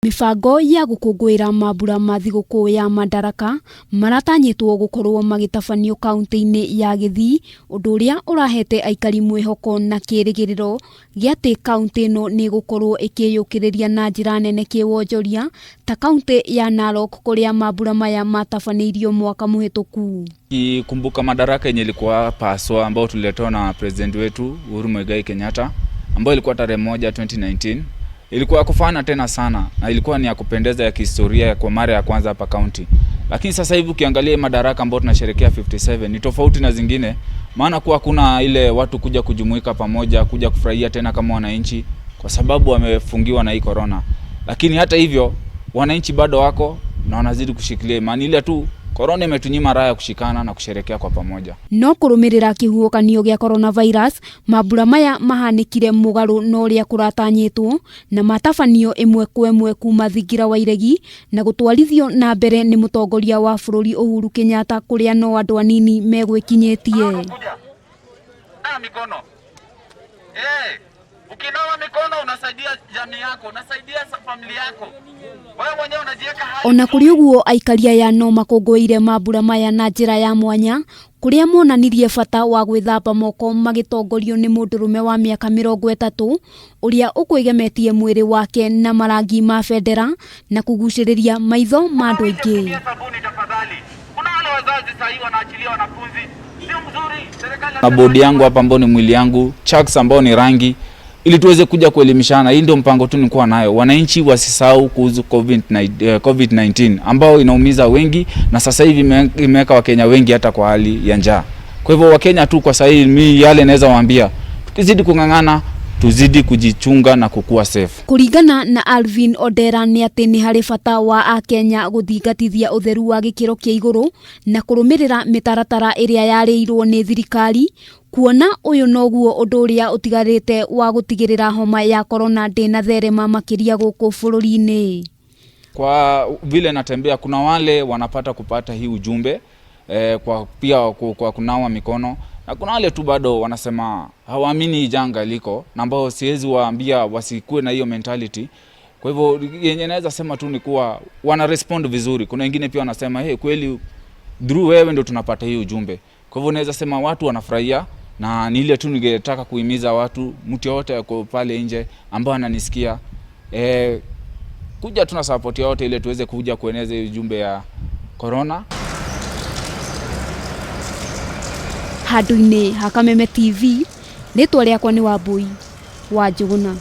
Mibango ya gukungwira mambura ma thigũkũ ya Madaraka maratanyitwo gukorwo magitabanio kaunti-ini ya Githii, undu uria urahete aikari mwihoko na kirigiriro giati kaunti ino ni gukorwo ikiyukiriria na njira nene kiwonjoria ta kaunti ya Narok kuria mambura maya matabanirio mwaka muhituku. Kikumbuka Madaraka yenye ilikuwa paswa ambao tuliletewa na president wetu Uhuru Muigai Kenyatta, ambao ilikuwa tarehe 1 2019. Ilikuwa kufana tena sana na ilikuwa ni ya kupendeza ya kihistoria kwa mara ya kwanza hapa county. Lakini sasa hivi ukiangalia Madaraka ambao tunasherehekea 57 ni tofauti na zingine, maana kuwa kuna ile watu kuja kujumuika pamoja, kuja kufurahia tena kama wananchi kwa sababu wamefungiwa na hii corona. Lakini hata hivyo wananchi bado wako na wanazidi kushikilia imani ile tu corona imetunyima raha ya kushikana na kusherehekea kwa pamoja. No kurumirira kihuokanio gia coronavirus, mambura maya mahanikire mugaru no uria kuratanyitwo na matabanio imwe kwa imwe kuma thingira wa iregi na gutwarithio na mbere ni mutongoria wa bururi Uhuru Kenyatta kuria no andu anini megwikinyitie. Mikono. Ukinawa mikono unasaidia jamii yako, unasaidia familia yako. Wewe mwenyewe unajiweka hali. Ona kuri uguo aikaria ya no makungwire mambura maya na njira ya mwanya kuria monanirie bata wa gwithamba moko magitongorio ni mundurume wa miaka 30 uria ukwigemetie mwiri wake na marangi ma bendera na kuguciriria maitho ma andu aingi. Kuna wale wazazi sasa wanaachilia wanafunzi. Sio mzuri. Serikali na bodi yangu hapa ambao ni mwili yangu, chucks ambao ni rangi, ili tuweze kuja kuelimishana. Hii ndio mpango tu nilikuwa nayo. Wananchi wasisahau kuhusu COVID-19 ambao inaumiza wengi na sasa hivi imeweka Wakenya wengi hata kwa hali ya njaa. Kwa hivyo Wakenya tu kwa sasa hivi mimi yale naweza waambia, tukizidi kungangana, tuzidi kujichunga na kukua safe. Kuringana na Alvin Odera ni ati ni hari bata wa Akenya guthingatithia utheru wa gikiro kia iguru na kurumirira mitaratara iria yareirwo ni thirikari, kuona uyu noguo undu uria utigarite wa gutigirira homa ya corona ndina therema makiria guku bururi-ini. Kwa vile natembea kuna wale wanapata kupata hii ujumbe kwa pia kwa kunawa mikono, na kuna wale tu bado wanasema hawaamini janga liko na ambao siwezi waambia wasikue na hiyo mentality. Kwa hivyo yenye naweza sema tu ni kuwa wana respond vizuri. Kuna wengine pia wanasema kweli Drew wewe ndio tunapata hii ujumbe. Kwa hivyo naweza sema watu wanafurahia, na ni ile tu ningetaka kuhimiza watu, mtu yote yuko pale nje ambao ananisikia, kuja tuna support yote ile tuweze kuja kueneza hii ujumbe ya corona. Handu-ini ha Kameme TV, ritwa riakwa ni Wambui wa Njuguna.